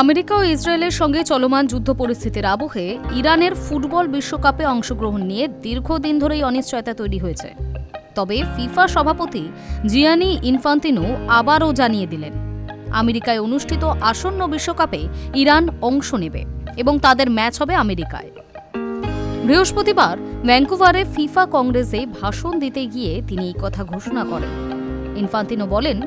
America ও ইসরায়েলের সঙ্গে চলমান যুদ্ধ পরিস্থিতির আবহে ইরানের ফুটবল বিশ্বকাপে অংশগ্রহণ নিয়ে দীর্ঘদিন ধরেই অনিশ্চয়তা তৈরি হয়েছে। তবে ফিফা সভাপতি জিয়ানি ইনফান্তিনো আবারও জানিয়ে দিলেন, আমেরিকায় অনুষ্ঠিত আসন্ন বিশ্বকাপে ইরান অংশ নেবে এবং তাদের ম্যাচ হবে আমেরিকায়। বৃহস্পতিবার ভ্যাঙ্কুভারে ফিফা কংগ্রেসে ভাষণ দিতে গিয়ে তিনি এই কথা ঘোষণা করেন। ইনফান্তিনো বলেন,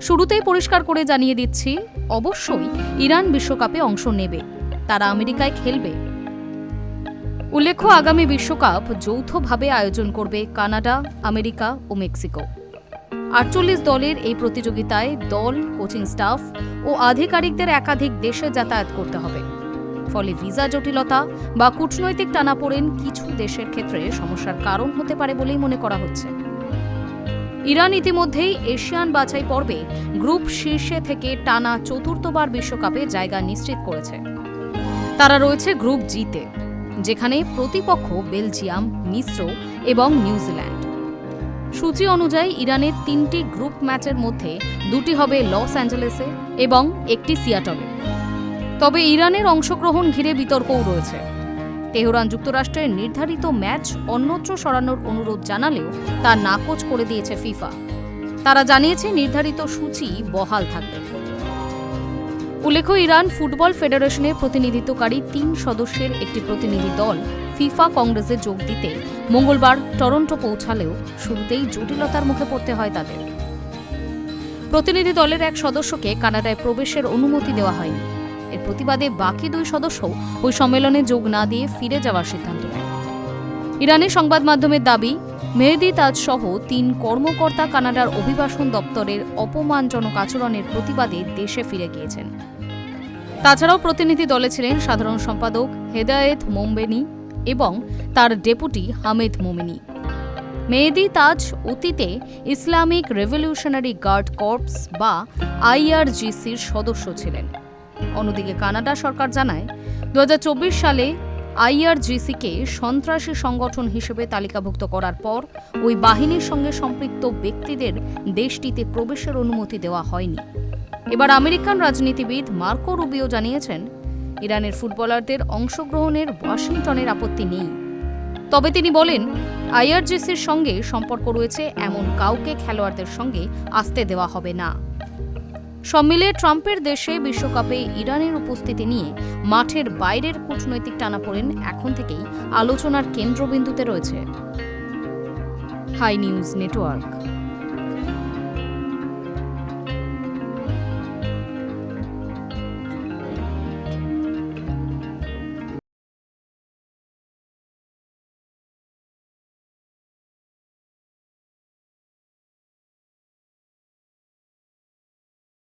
শুরুতেই পরিষ্কার করে জানিয়ে দিচ্ছি, অবশ্যই ইরান বিশ্বকাপে অংশ নেবে, তারা আমেরিকায় খেলবে। উল্লেখ্য, আগামী বিশ্বকাপ যৌথভাবে আয়োজন করবে কানাডা, আমেরিকা ও মেক্সিকো। 48 দলের এই প্রতিযোগিতায় দল, কোচিং স্টাফ ও আধিকারিকদের একাধিক দেশে যাতায়াত করতে হবে। ফলে ভিসা জটিলতা বা কূটনৈতিক টানাপোড়েন কিছু দেশের ক্ষেত্রে সমস্যার কারণ হতে পারে বলেই মনে করা হচ্ছে। ইরান ইতিমধ্যেই এশিয়ান বাছাই পর্বে গ্রুপ শীর্ষে থেকে টানা চতুর্থবার বিশ্বকাপে জায়গা নিশ্চিত করেছে। তারা রয়েছে গ্রুপ জিতে, যেখানে প্রতিপক্ষ বেলজিয়াম, মিশ্র এবং নিউজিল্যান্ড। সূচি অনুযায়ী ইরানের 3টি গ্রুপ ম্যাচের মধ্যে 2টি হবে লস অ্যাঞ্জেলেসে এবং 1টি সিয়াটলে। তবে ইরানের অংশগ্রহণ ঘিরে বিতর্কও রয়েছে। তেহরান যুক্তরাষ্ট্রের নির্ধারিত ম্যাচ অন্যত্র সরানোর অনুরোধ জানালেও তা নাকচ করে দিয়েছে ফিফা। তারা জানিয়েছে নির্ধারিত সূচি বহাল থাকবে। উল্লেখ্য, ইরান ফুটবল ফেডারেশনের প্রতিনিধিত্বকারী 3 সদস্যের একটি প্রতিনিধি দল ফিফা কংগ্রেসে যোগ দিতে মঙ্গলবার টরন্টো পৌঁছালেও শুরুতেই জটিলতার মুখে পড়তে হয় তাদের। প্রতিনিধি দলের এক সদস্যকে কানাডায় প্রবেশের অনুমতি দেওয়া হয়নি। এর প্রতিবাদে বাকি 2 সদস্য ওই সম্মেলনে যোগ না দিয়ে ফিরে যাওয়ার সিদ্ধান্ত নেয়। ইরানের সংবাদ মাধ্যমের দাবি, মেহেদি তাজ সহ 3 কর্মকর্তা কানাডার অভিবাসন দপ্তরের অপমানজনক আচরণের প্রতিবাদে দেশে ফিরে গিয়েছেন। তাছাড়াও প্রতিনিধি দলে ছিলেন সাধারণ সম্পাদক হেদায়েত মোমেনি এবং তার ডেপুটি হামেদ মোমেনি। মেহেদি তাজ অতীতে ইসলামিক রেভলিউশনারি গার্ড কর্পস বা আইআরজিসির সদস্য ছিলেন। অন্যদিকে কানাডা সরকার জানায়, 2024 সালে আইআরজিসিকে সন্ত্রাসী সংগঠন হিসেবে তালিকাভুক্ত করার পর ওই বাহিনীর সঙ্গে সম্পৃক্ত ব্যক্তিদের দেশটিতে প্রবেশের অনুমতি দেওয়া হয়নি। এবার আমেরিকান রাজনীতিবিদ মার্কো রুবিও জানিয়েছেন, ইরানের ফুটবলারদের অংশগ্রহণের ওয়াশিংটনের আপত্তি নেই। তবে তিনি বলেন, আইআরজিসির সঙ্গে সম্পর্ক রয়েছে এমন কাউকে খেলোয়াড়দের সঙ্গে আসতে দেওয়া হবে না। সব মিলিয়ে ট্রাম্পের দেশে বিশ্বকাপে ইরানের উপস্থিতি নিয়ে মাঠের বাইরের কূটনৈতিক টানাপোড়েন এখন থেকেই আলোচনার কেন্দ্রবিন্দুতে রয়েছে। Hi News network.